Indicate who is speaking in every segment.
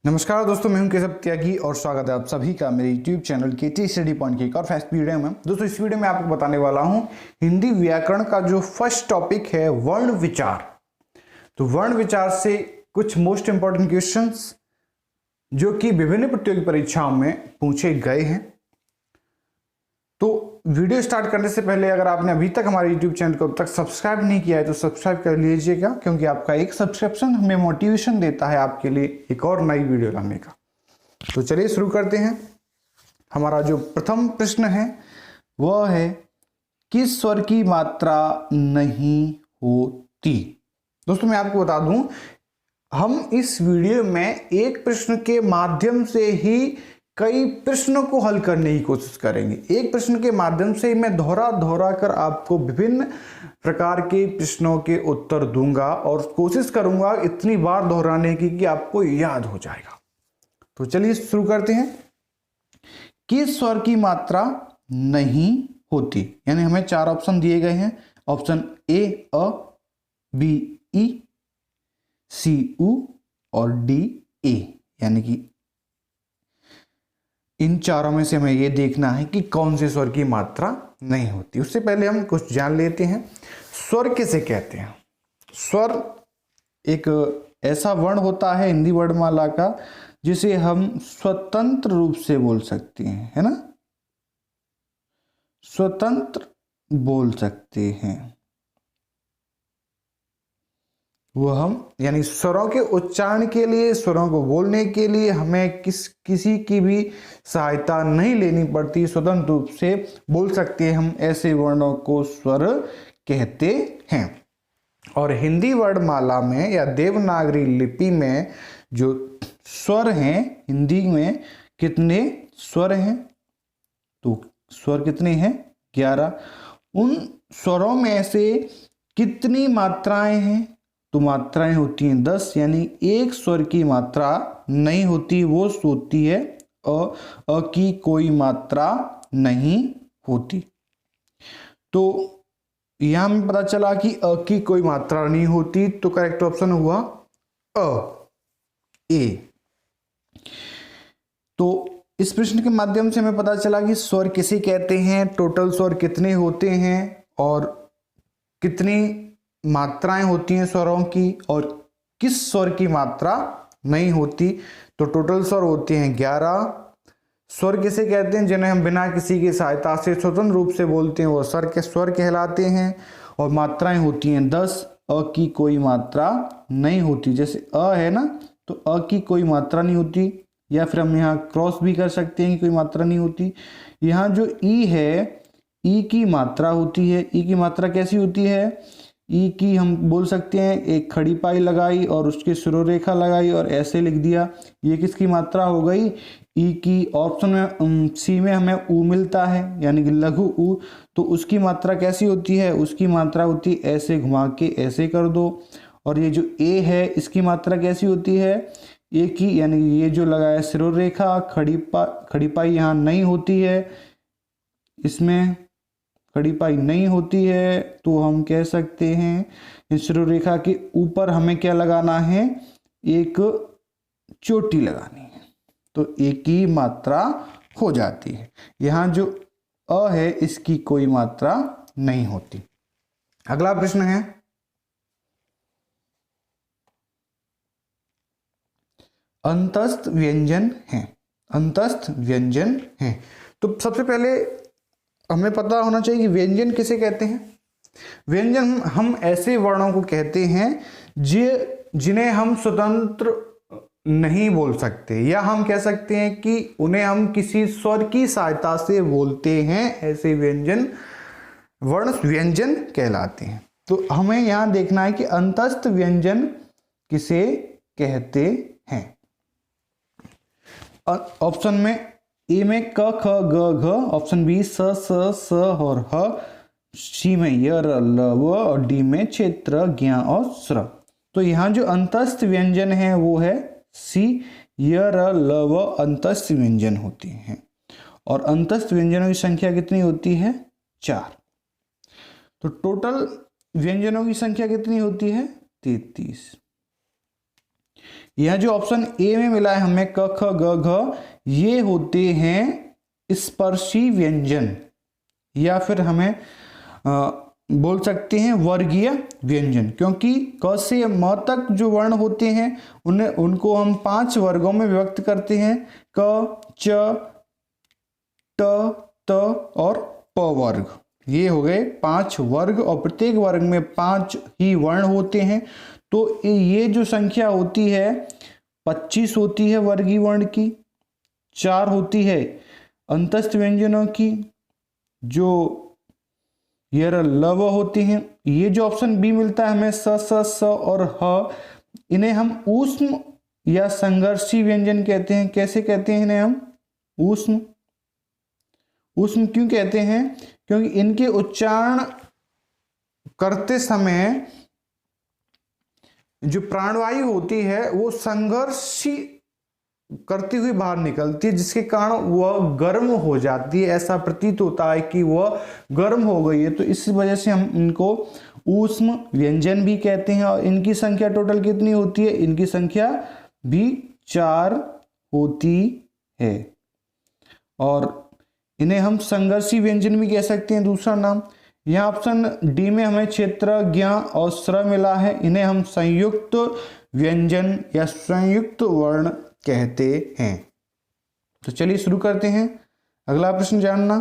Speaker 1: नमस्कार दोस्तों, मैं हूं केशव त्यागी और स्वागत है आप सभी का मेरे YouTube चैनल के स्टडी पॉइंट की एक और फर्स्ट वीडियो में। दोस्तों इस वीडियो में आपको बताने वाला हूं हिंदी व्याकरण का जो फर्स्ट टॉपिक है वर्ण विचार। तो वर्ण विचार से कुछ मोस्ट इंपॉर्टेंट क्वेश्चंस जो कि विभिन्न प्रतियोगी परीक्षाओं में पूछे गए हैं। तो वीडियो स्टार्ट करने से पहले अगर आपने अभी तक हमारे YouTube चैनल को अब तक सब्सक्राइब नहीं किया है तो सब्सक्राइब कर लीजिएगा, क्योंकि आपका एक सब्सक्रिप्शन हमें मोटिवेशन देता है आपके लिए एक और नई वीडियो लाने का। तो चलिए शुरू करते हैं। हमारा जो प्रथम प्रश्न है वह है किस स्वर की मात्रा नहीं होती। दोस्तों मैं आपको बता दूं, हम इस वीडियो में एक प्रश्न के माध्यम से ही कई प्रश्नों को हल करने की कोशिश करेंगे। एक प्रश्न के माध्यम से ही मैं दोहरा कर आपको विभिन्न प्रकार के प्रश्नों के उत्तर दूंगा और कोशिश करूंगा इतनी बार दोहराने की कि आपको याद हो जाएगा। तो चलिए शुरू करते हैं। किस स्वर की मात्रा नहीं होती, यानी हमें चार ऑप्शन दिए गए हैं। Option A a, B E, सी उ और डी ए, यानी कि इन चारों में से हमें यह देखना है कि कौन से स्वर की मात्रा नहीं होती। उससे पहले हम कुछ जान लेते हैं स्वर किसे कहते हैं। स्वर एक ऐसा वर्ण होता है हिंदी वर्णमाला का जिसे हम स्वतंत्र रूप से बोल सकते हैं, है ना, स्वतंत्र बोल सकते हैं। वो हम यानी स्वरों के उच्चारण के लिए, स्वरों को बोलने के लिए हमें किसी की भी सहायता नहीं लेनी पड़ती, स्वतंत्र रूप से बोल सकते हैं। हम ऐसे वर्णों को स्वर कहते हैं। और हिंदी वर्णमाला में या देवनागरी लिपि में जो स्वर हैं, हिंदी में कितने स्वर हैं? तो स्वर कितने हैं? 11। उन स्वरों में से कितनी मात्राएं हैं? तो मात्राएं होती हैं 10, यानी एक स्वर की मात्रा नहीं होती, वो होती है अ की कोई मात्रा नहीं होती। तो यहां हमें पता चला कि अ की कोई मात्रा नहीं होती, तो करेक्ट ऑप्शन हुआ अ, ए। तो इस प्रश्न के माध्यम से हमें पता चला कि स्वर किसे कहते हैं, टोटल स्वर कितने होते हैं और कितनी मात्राएं होती हैं स्वरों की, और किस स्वर की मात्रा नहीं होती। तो टोटल स्वर होते हैं 11। स्वर किसे कहते हैं? जिन्हें हम बिना किसी की सहायता से स्वतंत्र रूप से बोलते हैं वो स्वर कहलाते हैं। और मात्राएं होती हैं 10। अ की कोई मात्रा नहीं होती, जैसे अ है ना, तो अ की कोई मात्रा नहीं होती, या फिर हम यहाँ क्रॉस भी कर सकते हैं कि कोई मात्रा नहीं होती। यहाँ जो ई है, ई की मात्रा होती है। ई की मात्रा कैसी होती है? ई की हम बोल सकते हैं एक खड़ी पाई लगाई और उसके सिरोरेखा लगाई और ऐसे लिख दिया, ये किसकी मात्रा हो गई? ई की। ऑप्शन में सी में हमें ऊ मिलता है, यानी कि लघु ऊ, तो उसकी मात्रा कैसी होती है? उसकी मात्रा होती है ऐसे घुमा के ऐसे कर दो। और ये जो ए है इसकी मात्रा कैसी होती है? ए की, यानी ये जो लगाया सिरोरेखा, खड़ी पाई यहाँ नहीं होती है, इसमें खड़ी पाई नहीं होती है, तो हम कह सकते हैं इस रेखा के ऊपर हमें क्या लगाना है? एक चोटी लगानी है, तो एक ही मात्रा हो जाती है। यहां जो अ है इसकी कोई मात्रा नहीं होती। अगला प्रश्न है अंतस्थ व्यंजन है। अंतस्थ व्यंजन है, तो सबसे पहले हमें पता होना चाहिए कि व्यंजन किसे कहते हैं। व्यंजन हम ऐसे वर्णों को कहते हैं जिन्हें हम स्वतंत्र नहीं बोल सकते, या हम कह सकते हैं कि उन्हें हम किसी स्वर की सहायता से बोलते हैं। ऐसे व्यंजन वर्ण व्यंजन कहलाते हैं। तो हमें यहां देखना है कि अंतस्थ व्यंजन किसे कहते हैं। ऑप्शन में ए में क ख ग घ, ऑप्शन बी स स और ह, सी में य र ल व और डी में क्षेत्र ज्ञ और स्र। तो यहाँ जो अंतस्थ व्यंजन है वो है सी, य र ल व अंतस्थ व्यंजन होती हैं। और अंतस्थ व्यंजनों की संख्या कितनी होती है? 4। तो टोटल व्यंजनों की संख्या कितनी होती है? 33। यह जो ऑप्शन ए में मिला है हमें क ख ग घ, ये होते हैं स्पर्शी व्यंजन, या फिर हमें बोल सकते हैं वर्गीय व्यंजन, क्योंकि क से म तक जो वर्ण होते हैं उनको हम 5 वर्गों में विभक्त करते हैं, क, च, ट, त और प वर्ग। ये हो गए 5 वर्ग और प्रत्येक वर्ग में 5 ही वर्ण होते हैं। तो ये जो संख्या होती है 25 होती है वर्गीय वर्ण की, 4 होती है अंतस्थ व्यंजनों की जो ये लव होती हैं। ये जो ऑप्शन बी मिलता है हमें स और ह, इन्हें हम ऊष्म या संघर्षी व्यंजन कहते हैं। कैसे कहते हैं इन्हें हम? ऊष्म। ऊष्म क्यों कहते हैं? क्योंकि इनके उच्चारण करते समय जो प्राणवायु होती है वो संघर्षी करती हुई बाहर निकलती है, जिसके कारण वह गर्म हो जाती है। ऐसा प्रतीत होता है कि वह गर्म हो गई है, तो इस वजह से हम इनको ऊष्म व्यंजन भी कहते हैं। और इनकी संख्या टोटल कितनी होती है? इनकी संख्या भी 4 होती है और इन्हें हम संघर्षी व्यंजन भी कह सकते हैं, दूसरा नाम। यहाँ ऑप्शन डी में हमें क्षेत्र, ज्ञ और स्र मिला है, इन्हें हम संयुक्त व्यंजन या संयुक्त वर्ण कहते हैं। तो चलिए शुरू करते हैं अगला प्रश्न जानना।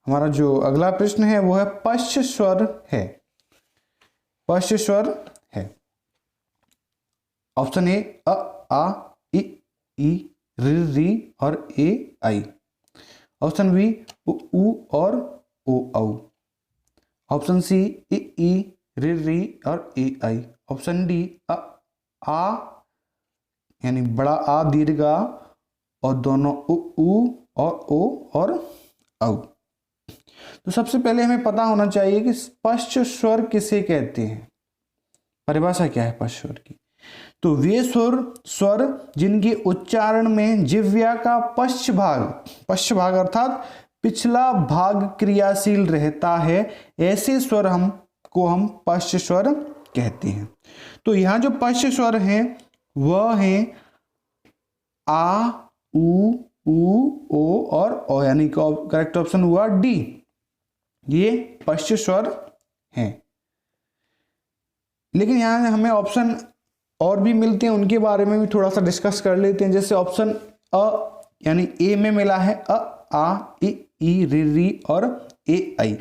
Speaker 1: हमारा जो अगला प्रश्न है वो है पश्च स्वर है। पश्च स्वर है ऑप्शन ए अ, आ, इ, री और ए, आई। ऑप्शन बी उ और ओ, औ। ऑप्शन सी इ, री और ए, आई। ऑप्शन डी आ यानी बड़ा आ दीर्घ आ और दोनों उ और ओ और औ। तो सबसे पहले हमें पता होना चाहिए कि पश्च स्वर किसे कहते हैं, परिभाषा क्या है पश्च स्वर की। तो वे स्वर जिनके उच्चारण में जिह्वा का पश्च भाग अर्थात पिछला भाग क्रियाशील रहता है, ऐसे स्वर हम पश्च स्वर कहते हैं। तो यहाँ जो पश्च स्वर हैं वह है आ, उ, ओ और ओ, यानी करेक्ट ऑप्शन हुआ डी। ये पश्च स्वर हैं। लेकिन यहाँ हमें ऑप्शन और भी मिलते हैं, उनके बारे में भी थोड़ा सा डिस्कस कर लेते हैं। जैसे ऑप्शन अ यानी ए में मिला है अ, आ, इ, री और ए, आई।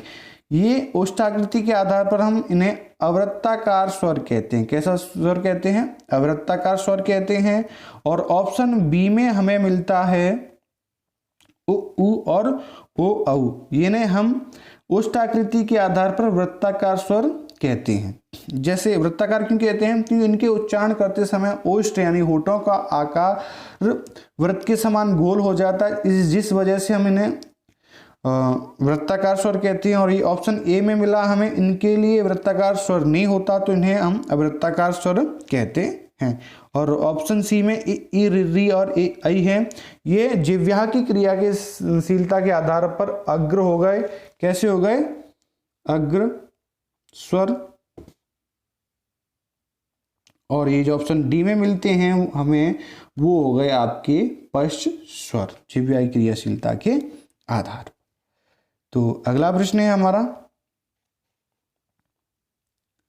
Speaker 1: ये ओष्ठाकृति के आधार पर हम इन्हें अवृत्ताकार स्वर कहते हैं। कैसा स्वर कहते हैं? अवृत्ताकार स्वर कहते हैं। और ऑप्शन बी में हमें मिलता है उ और ओ, औ। इन्हें हम ओष्ठाकृति के आधार पर वृत्ताकार स्वर कहते हैं। जैसे वृत्ताकार क्यों कहते हैं? क्योंकि इनके उच्चारण करते समय ओष्ठ यानी होठों का आकार वृत्त के समान गोल हो जाता है, जिस वजह से हम इन्हें वृत्ताकार स्वर कहते हैं। और ये ऑप्शन ए में मिला हमें, इनके लिए वृत्ताकार स्वर नहीं होता तो इन्हें हम अवृत्ताकार स्वर कहते हैं। और ऑप्शन सी में इ, री और ए, आई है, ये जिह्वा की क्रिया के शीलता के आधार पर अग्र हो गए। कैसे हो गए? अग्र स्वर। और ये जो ऑप्शन डी में मिलते हैं हमें वो हो गए आपके पश्च स्वर, जिह्वा की क्रियाशीलता के आधार। तो अगला प्रश्न है हमारा,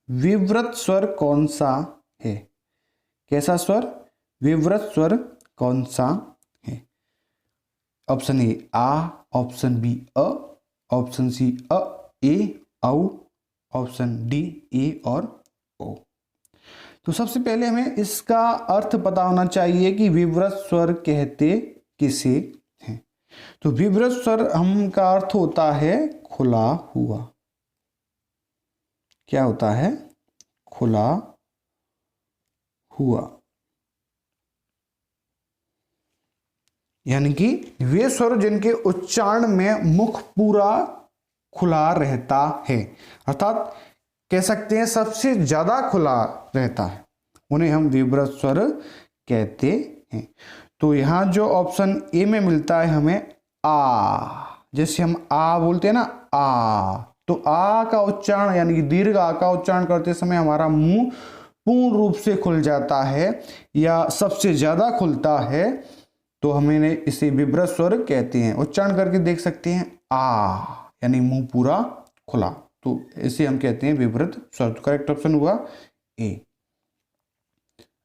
Speaker 1: विवृत स्वर कौन सा है? कैसा स्वर? विवृत स्वर कौन सा है? ऑप्शन ए आ, ऑप्शन बी अ, ऑप्शन सी अ, ए, औ, ऑप्शन डी ए और ओ। तो सबसे पहले हमें इसका अर्थ पता होना चाहिए कि विवृत स्वर कहते किसे हैं। तो विवृत स्वर हम का अर्थ होता है खुला हुआ। क्या होता है? खुला हुआ। यानी कि वे स्वर जिनके उच्चारण में मुख पूरा खुला रहता है, अर्थात कह सकते हैं सबसे ज्यादा खुला रहता है, उन्हें हम विवृत स्वर कहते हैं। तो यहां जो ऑप्शन ए में मिलता है हमें आ, जैसे हम आ बोलते हैं ना आ, तो आ का उच्चारण यानी कि दीर्घ आ का उच्चारण करते समय हमारा मुंह पूर्ण रूप से खुल जाता है या सबसे ज्यादा खुलता है तो हमें इसे विवृत स्वर कहते हैं। उच्चारण करके देख सकते हैं, आ यानी मुंह पूरा खुला, तो इसे हम कहते हैं विवृत स्वर। तो करेक्ट ऑप्शन हुआ ए।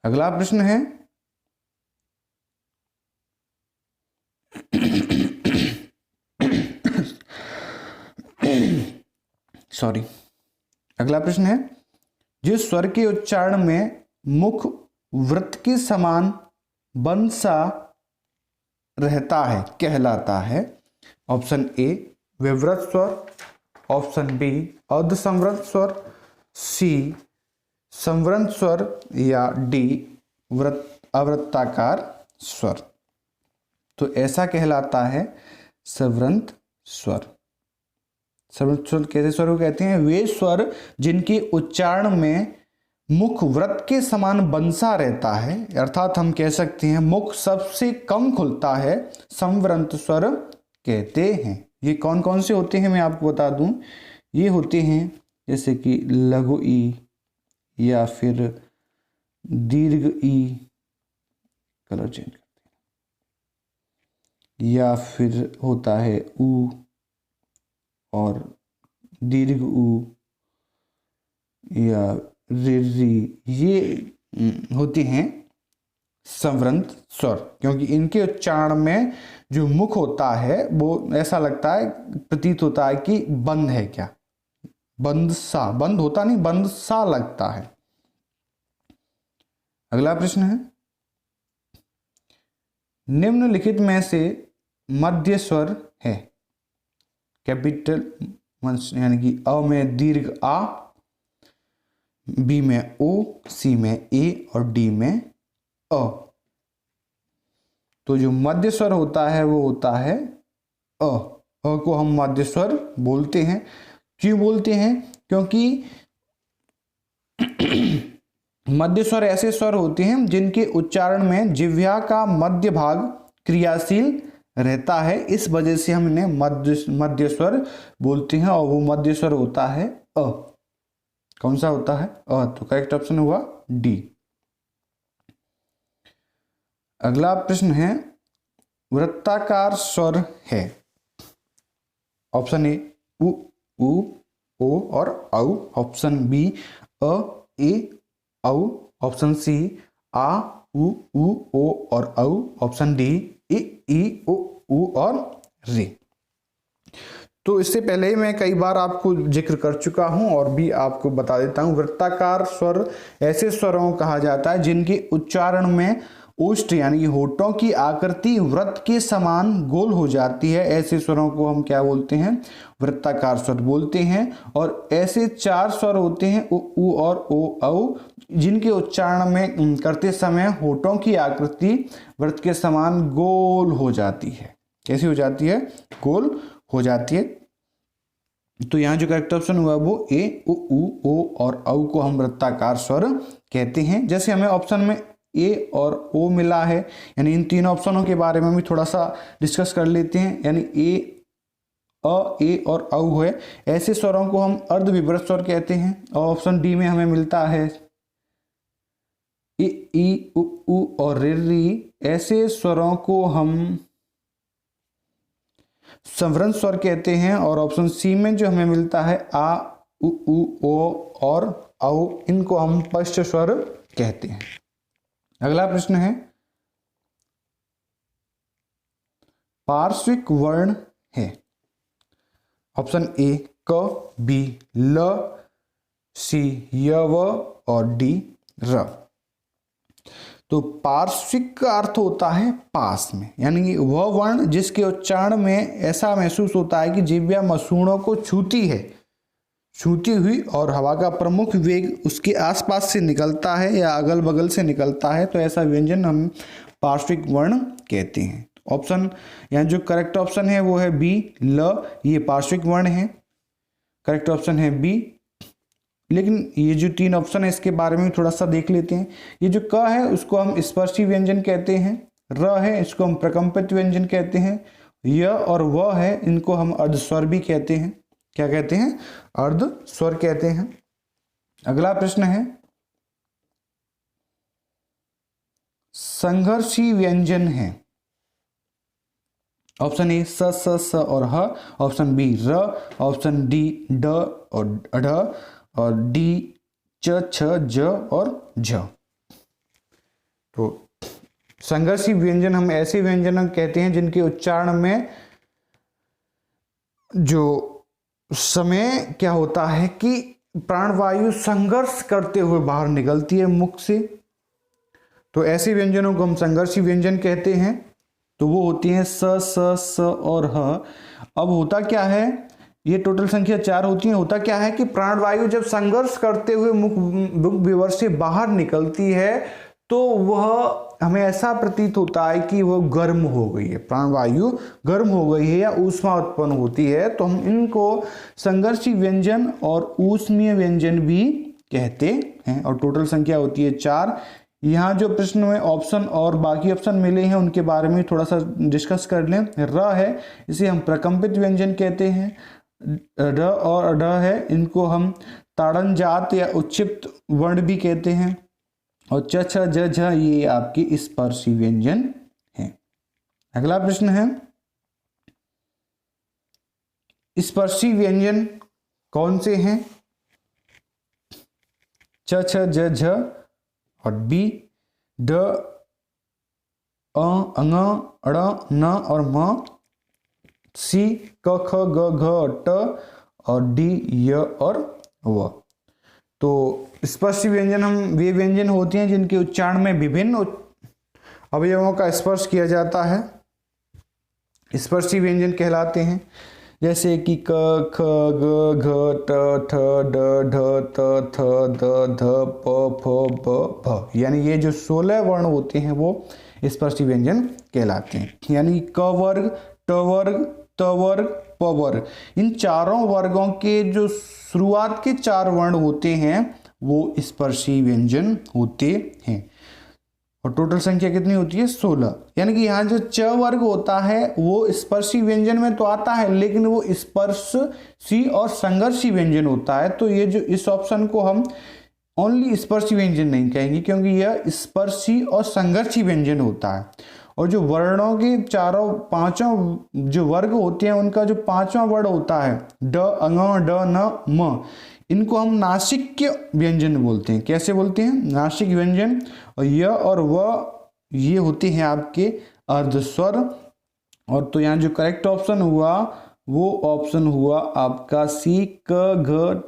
Speaker 1: अगला प्रश्न है सॉरी, अगला प्रश्न है, जिस स्वर के उच्चारण में मुख वृत्त के समान बंद सा रहता है कहलाता है। ऑप्शन ए विवृत स्वर, ऑप्शन बी अर्धसंवृत स्वर, सी संवृत स्वर या डी अवृत्ताकार स्वर। तो ऐसा कहलाता है संवृत स्वर। संवृत स्वर कैसे स्वर को कहते हैं? वे स्वर जिनके उच्चारण में मुख वृत्त के समान बंसा रहता है, अर्थात हम कह सकते हैं मुख सबसे कम खुलता है, संवृत स्वर कहते हैं। ये कौन कौन से होते हैं मैं आपको बता दूं, ये होते हैं जैसे कि लघु ई या फिर दीर्घ ई, कलर चेंज करते हैं, या फिर होता है ऊ और दीर्घ ऊ या री, ये होते हैं संवृत स्वर, क्योंकि इनके उच्चारण में जो मुख होता है वो ऐसा लगता है, प्रतीत होता है कि बंद है, क्या बंद सा, बंद होता नहीं, बंद सा लगता है। अगला प्रश्न है, निम्नलिखित में से मध्य स्वर है। कैपिटल यानी कि अ में दीर्घ आ, बी में ओ, सी में ए और डी में अ। तो जो मध्य स्वर होता है वो होता है अ। अ को हम मध्य स्वर बोलते हैं। क्यों बोलते हैं? क्योंकि मध्य स्वर ऐसे स्वर होते हैं जिनके उच्चारण में जिह्वा का मध्य भाग क्रियाशील रहता है, इस वजह से हम इन्हें मध्य स्वर बोलते हैं, और वो मध्य स्वर होता है अ। कौन सा होता है? अ। तो करेक्ट ऑप्शन हुआ डी। अगला प्रश्न है, वृत्ताकार स्वर है। ऑप्शन ए उ, ओ और औ, ऑप्शन बी अ, ए, औ, ऑप्शन सी आ, उ, ओ और औ, ऑप्शन डी ई, ओ और रे। तो इससे पहले मैं कई बार आपको जिक्र कर चुका हूं और भी आपको बता देता हूं, वृत्ताकार स्वर ऐसे स्वरों को कहा जाता है जिनके उच्चारण में ओष्ठ यानी होठों की आकृति वृत्त के समान गोल हो जाती है। ऐसे स्वरों को हम क्या बोलते हैं? वृत्ताकार स्वर बोलते हैं। और ऐसे चार स्वर होते हैं उ और ओ औ, जिनके उच्चारण में करते समय होठों की आकृति वृत्त के समान गोल हो जाती है। कैसी हो जाती है? गोल हो जाती है। तो यहाँ जो करेक्ट ऑप्शन हुआ वो ए, उ, ओ और औ को हम वृत्ताकार स्वर कहते हैं। जैसे हमें ऑप्शन में ए और ओ मिला है, यानी इन तीन ऑप्शनों के बारे में भी थोड़ा सा डिस्कस कर लेते हैं। यानी ए, अ, ए और औ है, ऐसे स्वरों को हम अर्धविवृत स्वर कहते हैं। और ऑप्शन डी में हमें मिलता है ई, उ और री, ऐसे स्वरों को हम संवृत स्वर कहते हैं। और ऑप्शन सी में जो हमें मिलता है आ, उ, ओ और औ, इनको हम पश्च स्वर कहते हैं। अगला प्रश्न है, पार्श्विक वर्ण है। ऑप्शन ए क, बी ल, सी य व और डी र। तो पार्श्विक का अर्थ होता है पास में, यानी कि वह वर्ण जिसके उच्चारण में ऐसा महसूस होता है कि जिह्वा मसूड़ों को छूती है, छूती हुई, और हवा का प्रमुख वेग उसके आसपास से निकलता है या अगल बगल से निकलता है, तो ऐसा व्यंजन हम पार्श्विक वर्ण कहते हैं। ऑप्शन यहाँ जो करेक्ट ऑप्शन है वो है बी ल, ये पार्श्विक वर्ण है। करेक्ट ऑप्शन है बी। लेकिन ये जो तीन ऑप्शन है इसके बारे में थोड़ा सा देख लेते हैं। ये जो क है उसको हम स्पर्शी व्यंजन कहते हैं, र है इसको हम प्रकंपित व्यंजन कहते हैं, य और व है इनको हम अर्धस्वर भी कहते हैं। क्या कहते हैं? अर्ध स्वर कहते हैं। अगला प्रश्न है, संघर्षी व्यंजन हैं? ऑप्शन ए स और ह, ऑप्शन बी र, ऑप्शन डी ड और ढ, और डी च छ ज और झ। तो संघर्षी व्यंजन हम ऐसे व्यंजन कहते हैं जिनके उच्चारण में जो समय क्या होता है कि प्राणवायु संघर्ष करते हुए बाहर निकलती है मुख से, तो ऐसे व्यंजनों को हम संघर्षी व्यंजन कहते हैं। तो वो होती हैं स और ह। अब होता क्या है, ये टोटल संख्या 4 होती है। होता क्या है कि प्राणवायु जब संघर्ष करते हुए मुख विवर से बाहर निकलती है तो वह हमें ऐसा प्रतीत होता है कि वह गर्म हो गई है, प्राणवायु गर्म हो गई है या ऊष्मा उत्पन्न होती है। तो हम इनको संघर्षी व्यंजन और ऊष्मीय व्यंजन भी कहते हैं। और टोटल संख्या होती है 4। यहाँ जो प्रश्न में ऑप्शन और बाकी ऑप्शन मिले हैं उनके बारे में थोड़ा सा डिस्कस कर लें। र है, इसे हम प्रकंपित व्यंजन कहते हैं। र और ढ है, इनको हम ताड़न जात या उच्चिप्त वर्ण भी कहते हैं। और च छ ज झ ये आपके स्पर्शी व्यंजन हैं। अगला प्रश्न है, स्पर्शी व्यंजन कौन से हैं? च छ ज झ और बी ड अंग अड़ न और म, सी क ख ग घ ट और डी य और व। तो स्पर्शी व्यंजन हम वे व्यंजन होते हैं जिनके उच्चारण में विभिन्न अवयवों का स्पर्श किया जाता है, स्पर्शी व्यंजन कहलाते हैं। जैसे कि क ख ग घ ट ठ ड ढ त थ द ध प फ ब भ, यानी ये जो 16 वर्ण होते हैं वो स्पर्शी व्यंजन कहलाते हैं। यानी क वर्ग, ट वर्ग, त वर्ग, प वर्ग, इन चारों वर्गों के जो शुरुआत के 4 वर्ण होते हैं वो स्पर्शी व्यंजन होते हैं। और टोटल संख्या कितनी होती है? 16। यानी कि यहाँ जो च वर्ग होता है वो स्पर्शी व्यंजन में तो आता है, लेकिन वो स्पर्शी और संघर्षी व्यंजन होता है। तो ये जो इस ऑप्शन को हम ओनली स्पर्शी व्यंजन नहीं कहेंगे, क्योंकि यह स्पर्शी और संघर्षी व्यंजन होता है। और जो वर्णों के पांचों जो वर्ग होते हैं उनका जो 5वां वर्ण होता है ड अंग ड न म, इनको हम नासिक्य व्यंजन बोलते हैं। कैसे बोलते हैं? नासिक व्यंजन। और य और व ये होते हैं आपके अर्धस्वर। और तो यहाँ जो करेक्ट ऑप्शन हुआ वो ऑप्शन हुआ आपका सी, क घ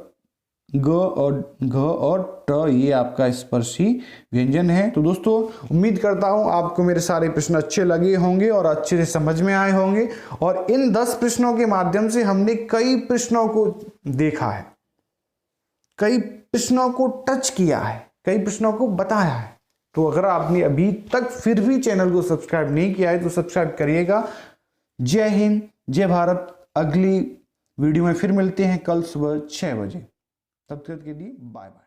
Speaker 1: ग और घ और ट, ये आपका स्पर्शी व्यंजन है। तो दोस्तों उम्मीद करता हूं आपको मेरे सारे प्रश्न अच्छे लगे होंगे और अच्छे से समझ में आए होंगे। और इन 10 प्रश्नों के माध्यम से हमने कई प्रश्नों को देखा है, कई प्रश्नों को टच किया है, कई प्रश्नों को बताया है। तो अगर आपने अभी तक फिर भी चैनल को सब्सक्राइब नहीं किया है तो सब्सक्राइब करिएगा। जय हिंद, जय भारत। अगली वीडियो में फिर मिलते हैं कल सुबह 6 बजे। तब तक के लिए बाय बाय।